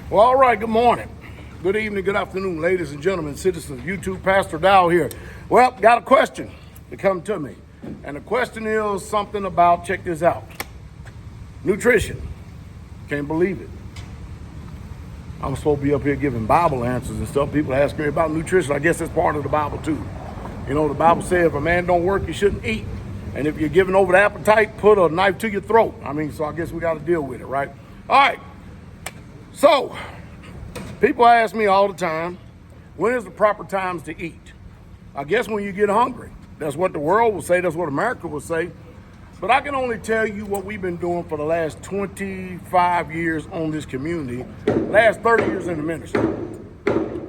Well, all right, good morning. Good evening, good afternoon, ladies and gentlemen, citizens of YouTube. Pastor Dowell here. Well, got a question to come to me. And the question is something about, check this out, nutrition. Can't believe it. I'm supposed to be up here giving Bible answers and stuff. People ask me about nutrition. I guess that's part of the Bible too. You know, the Bible says if a man don't work, he shouldn't eat. And if you're giving over the appetite, put a knife to your throat. So I guess we got to deal with it, right? All right. So, people ask me all the time, when is the proper times to eat? I guess when you get hungry. That's what the world will say. That's what America will say. But I can only tell you what we've been doing for the last 25 years on this community, last 30 years in the ministry.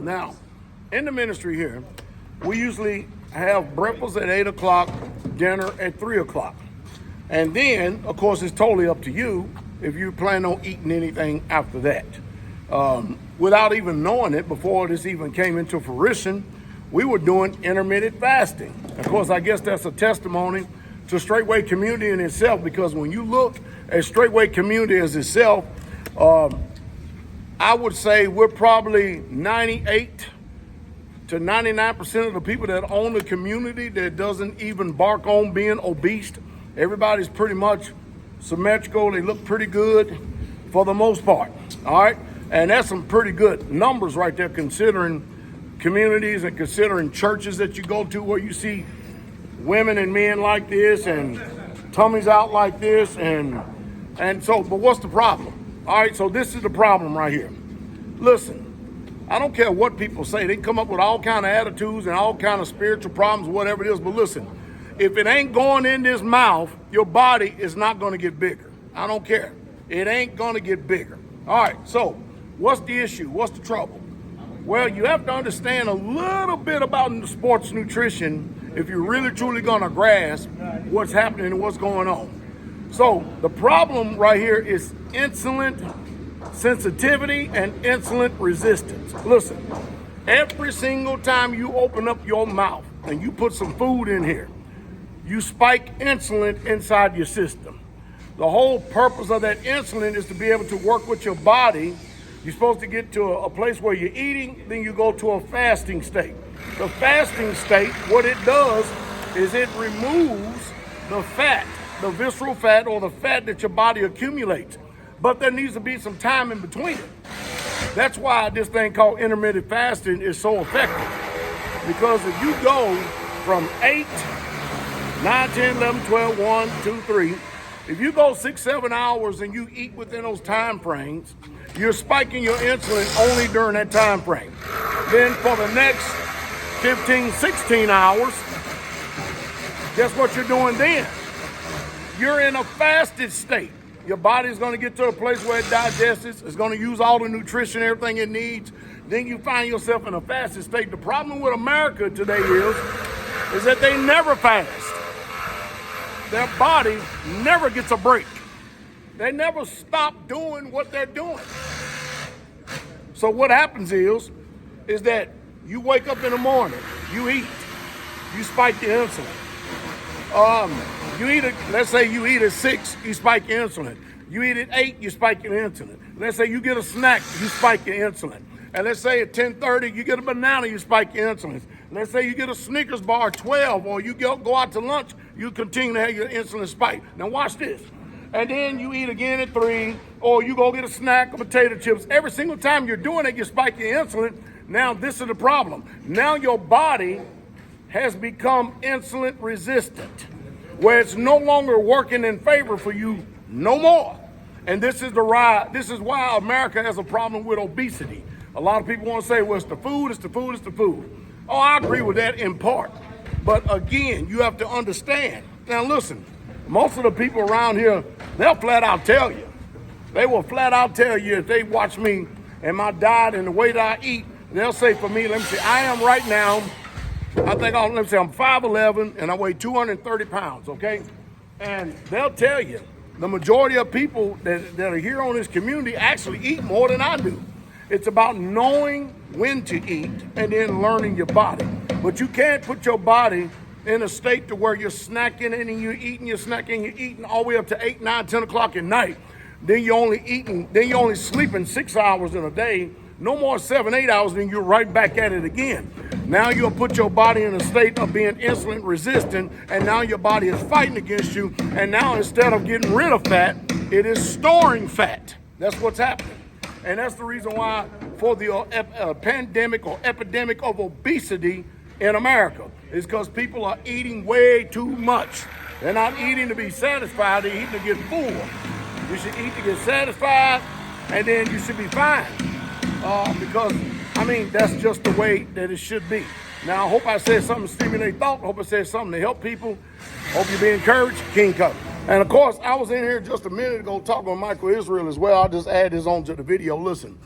Now, in the ministry here, we usually have breakfast at 8 o'clock, dinner at 3 o'clock. And then, of course, it's totally up to you if you plan on eating anything after that. Without even knowing it, before this even came into fruition, we were doing intermittent fasting. Of course, I guess that's a testimony to Straitway community in itself, because when you look at Straitway community as itself, I would say we're probably 98 to 99% of the people that own the community that doesn't even bark on being obese. Everybody's pretty much symmetrical. They look pretty good for the most part. All right. And that's some pretty good numbers right there, considering communities and considering churches that you go to where you see women and men like this and tummies out like this. And so, but what's the problem? All right. So this is the problem right here. Listen, I don't care what people say. They can come up with all kind of attitudes and all kind of spiritual problems, whatever it is. But listen, if it ain't going in this mouth, your body is not going to get bigger. I don't care. It ain't going to get bigger. All right, so what's the issue? What's the trouble? Well, you have to understand a little bit about sports nutrition if you're really truly going to grasp what's happening and what's going on. So the problem right here is insulin sensitivity and insulin resistance. Listen, every single time you open up your mouth and you put some food in here, you spike insulin inside your system. The whole purpose of that insulin is to be able to work with your body. You're supposed to get to a place where you're eating, then you go to a fasting state. The fasting state, what it does is it removes the fat, the visceral fat or the fat that your body accumulates. But there needs to be some time in between it. That's why this thing called intermittent fasting is so effective. Because if you go from 8, 9, 10, 11, 12, 1, 2, 3, if you go 6, 7 hours and you eat within those time frames, you're spiking your insulin only during that time frame. Then for the next 15, 16 hours, guess what you're doing then? You're in a fasted state. Your body's going to get to a place where it digests. It's going to use all the nutrition, everything it needs. Then you find yourself in a fasted state. The problem with America today is that they never fast. Their body never gets a break. They never stop doing what they're doing. So what happens is that you wake up in the morning, you eat, you spike your insulin. Let's say you eat at 6, you spike your insulin. You eat at 8, you spike your insulin. Let's say you get a snack, you spike your insulin. And let's say at 10:30, you get a banana, you spike your insulin. Let's say you get a Snickers bar at 12, or you go out to lunch, you continue to have your insulin spike. Now watch this. And then you eat again at 3, or you go get a snack of potato chips. Every single time you're doing it, you spike your insulin. Now this is the problem. Now your body has become insulin resistant, where it's no longer working in favor for you no more. And this is why America has a problem with obesity. A lot of people want to say, well, it's the food, it's the food, it's the food. Oh, I agree with that in part. But again, you have to understand. Now listen, most of the people around here, they'll flat out tell you. They will flat out tell you if they watch me and my diet and the way that I eat, they'll say for me, let me see, I am right now, I'm 5'11", and I weigh 230 pounds, okay? And they'll tell you, the majority of people that are here on this community actually eat more than I do. It's about knowing when to eat and then learning your body. But you can't put your body in a state to where you're snacking and you're eating all the way up to 8, 9, 10 o'clock at night. then you're only sleeping 6 hours in a day, no more 7, 8 hours, then you're right back at it again. Now you'll put your body in a state of being insulin resistant, and now your body is fighting against you, and now instead of getting rid of fat, it is storing fat. That's what's happening. And that's the reason why for the pandemic or epidemic of obesity in America is because people are eating way too much. They're not eating to be satisfied, they're eating to get full. You should eat to get satisfied, and then you should be fine. Because, I mean, that's just the way that it should be. Now, I hope I said something to stimulate thought. I hope I said something to help people. Hope you be encouraged. King Cover. And, of course, I was in here just a minute ago talking with Michael Israel as well. I'll just add this on to the video. Listen,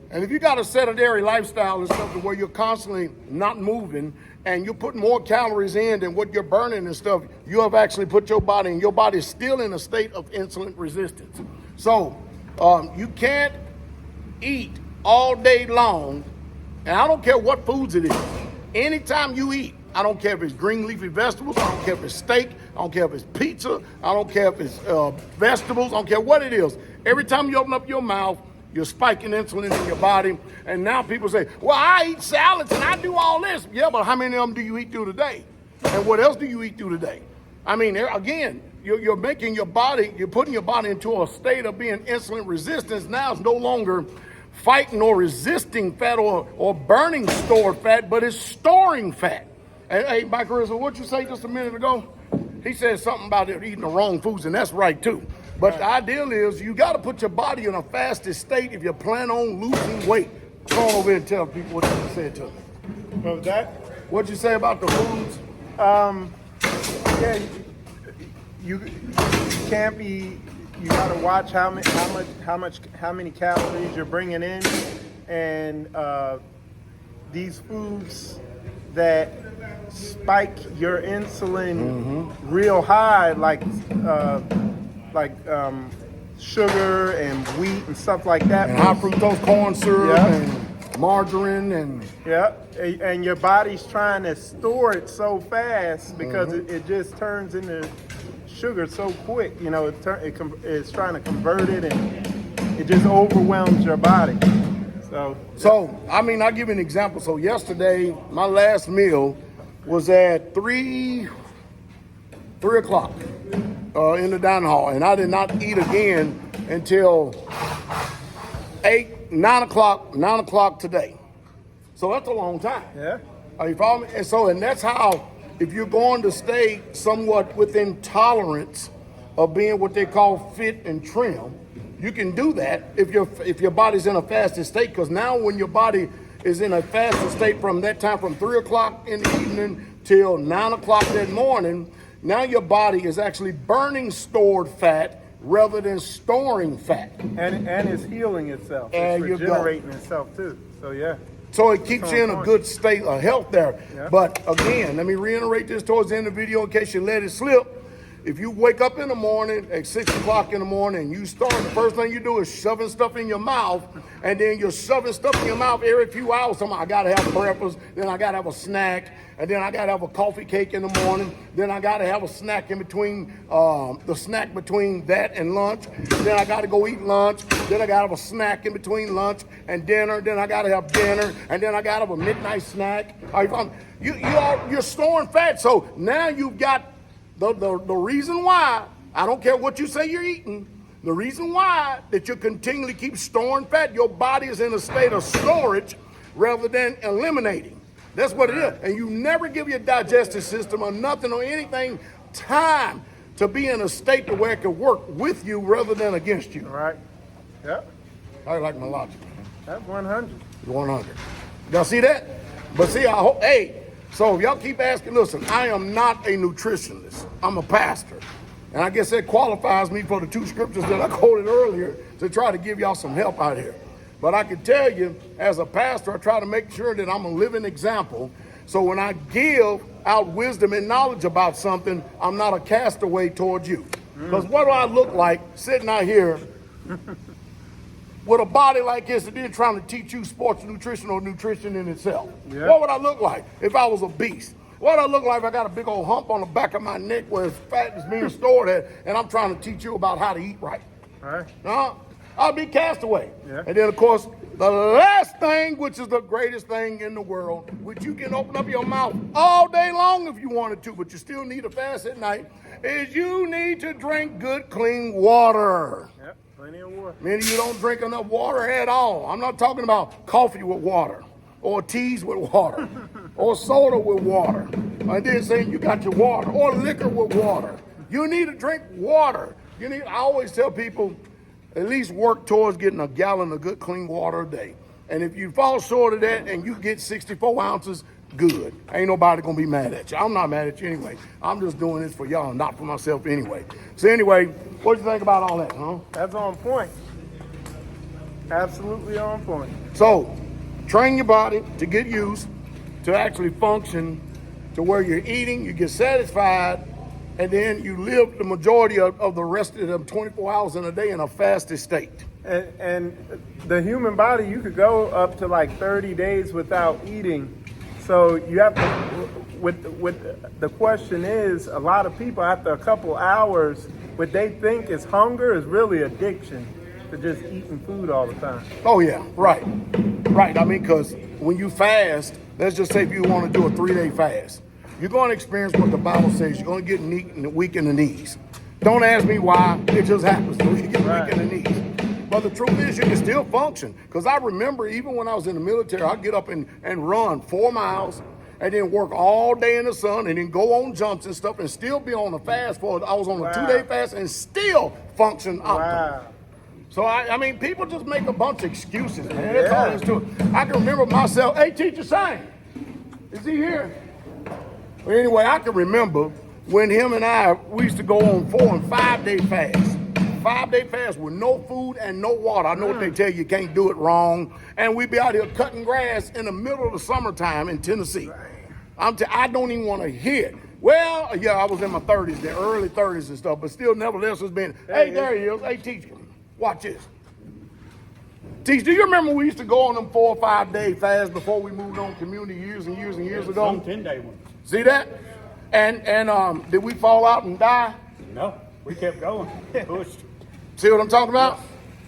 and if you got a sedentary lifestyle and stuff where you're constantly not moving and you're putting more calories in than what you're burning and stuff, you have actually put your body, and your body is still in a state of insulin resistance. So you can't eat all day long, and I don't care what foods it is. Anytime you eat, I don't care if it's green leafy vegetables, I don't care if it's steak, I don't care if it's pizza, I don't care if it's vegetables, I don't care what it is. Every time you open up your mouth, you're spiking insulin in your body, and now people say, well, I eat salads and I do all this. Yeah, but how many of them do you eat through the day? And what else do you eat through the day? I mean, again, you're making your body, you're putting your body into a state of being insulin resistance. Now it's no longer fighting or resisting fat or burning stored fat, but it's storing fat. Hey, Michael Rizzo, what'd you say just a minute ago? He said something about eating the wrong foods, and that's right too. But the ideal is you got to put your body in a fasted state if you plan on losing weight. Come on over here and tell people what you said to me. What was that? What'd you say about the foods? Yeah, you can't be. You got to watch how many calories you're bringing in, and these foods that spike your insulin real high, like sugar and wheat and stuff like that. And high fructose corn syrup and margarine and and your body's trying to store it so fast because it just turns into sugar so quick. You know, it's trying to convert it, and it just overwhelms your body. So I mean, I'll give you an example. So yesterday, my last meal was at 3 o'clock in the dining hall, and I did not eat again until 9 o'clock today. So that's a long time. Yeah. Are you following me? And that's how, if you're going to stay somewhat within tolerance of being what they call fit and trim, you can do that if your body's in a fasted state. Because now when your body is in a fasted state from that time, from 3 o'clock in the evening till 9 o'clock that morning, now your body is actually burning stored fat rather than storing fat. And it's healing itself. And it's regenerating itself too. So yeah. So it keeps you in a good state of health there. Yeah. But again, let me reiterate this towards the end of the video in case you let it slip. If you wake up in the morning at 6 o'clock in the morning and you start, the first thing you do is shoving stuff in your mouth, and then you're shoving stuff in your mouth every few hours. I got to have breakfast, then I got to have a snack, and then I got to have a coffee cake in the morning, then I got to have a snack in between, the snack between that and lunch, then I got to go eat lunch, then I got to have a snack in between lunch and dinner, then I got to have dinner, and then I got to have a midnight snack. You're storing fat, so now you've got the reason why, I don't care what you say you're eating, the reason why that you continually keep storing fat, your body is in a state of storage rather than eliminating. That's what it is. And you never give your digestive system or nothing or anything time to be in a state to where it can work with you rather than against you. All right. Yep. I like my logic. That's 100. 100. Y'all see that? But see, I hope, so if y'all keep asking, listen, I am not a nutritionist. I'm a pastor. And I guess that qualifies me for the 2 scriptures that I quoted earlier to try to give y'all some help out here. But I can tell you, as a pastor, I try to make sure that I'm a living example. So when I give out wisdom and knowledge about something, I'm not a castaway towards you. Because what do I look like sitting out here with a body like this and then trying to teach you sports nutrition or nutrition in itself? Yeah. What would I look like if I was a beast? What would I look like if I got a big old hump on the back of my neck where fat is being stored at, and I'm trying to teach you about how to eat right? All right. No, I'll be cast away. Yeah. And then, of course, the last thing, which is the greatest thing in the world, which you can open up your mouth all day long if you wanted to, but you still need to fast at night, is you need to drink good, clean water. Yep, plenty of water. Many of you don't drink enough water at all. I'm not talking about coffee with water, or teas with water, or soda with water. And then saying you got your water, or liquor with water. You need to drink water. I always tell people, at least work towards getting a gallon of good, clean water a day. And if you fall short of that and you get 64 ounces, good. Ain't nobody gonna be mad at you. I'm not mad at you anyway. I'm just doing this for y'all, not for myself anyway. So anyway, what do you think about all that, huh? That's on point. Absolutely on point. So, train your body to get used to actually function to where you're eating, you get satisfied, and then you live the majority of the rest of them 24 hours in a day in a fasted state. And the human body, you could go up to like 30 days without eating. So you have to, with the question is, a lot of people after a couple hours, what they think is hunger is really addiction to just eating food all the time. Oh yeah, right. I mean, because when you fast, let's just say if you want to do a 3-day fast, you're going to experience what the Bible says. You're going to get weak in the knees. Don't ask me why. It just happens. You get weak in the knees. But the truth is, you can still function. Because I remember even when I was in the military, I'd get up and run 4 miles and then work all day in the sun and then go on jumps and stuff and still be on a fast I was on a 2-day fast and still function optimally. Wow. So, I mean, people just make a bunch of excuses, man. That's all there is to it. I can remember myself, hey, teacher Shane, is he here? Well, anyway, I can remember when him and we used to go on 4- and 5-day fasts. 5-day fast with no food and no water. I know what they tell you can't do it wrong. And we'd be out here cutting grass in the middle of the summertime in Tennessee. I don't even want to hear it. Well, yeah, I was in my 30s, the early 30s and stuff, but still, nevertheless, it's been, hey, there he is. Hey, teacher, watch this. Teacher, do you remember we used to go on them 4 or 5-day fasts before we moved on community years and years and years ago? Some 10-day ones. See that? And did we fall out and die? No, we kept going. Pushed. See what I'm talking about?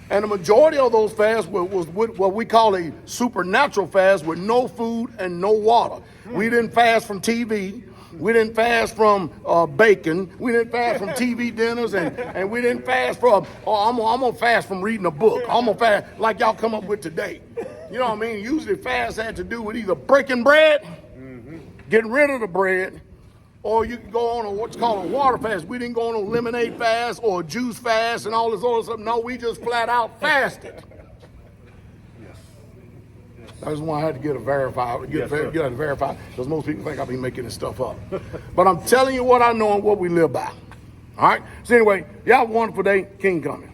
And the majority of those fasts was what we call a supernatural fast with no food and no water. We didn't fast from TV. We didn't fast from bacon. We didn't fast from TV dinners, and we didn't fast from, I'm gonna fast from reading a book. I'm gonna fast like y'all come up with today. You know what I mean? Usually fast had to do with either breaking bread, getting rid of the bread, or you can go on what's called a water fast. We didn't go on a lemonade fast or a juice fast and all this other stuff. No, we just flat out fasted. That's why I had to get it verified, get it verified, because most people think I be making this stuff up. But I'm telling you what I know and what we live by. All right? So anyway, y'all have a wonderful day. King coming.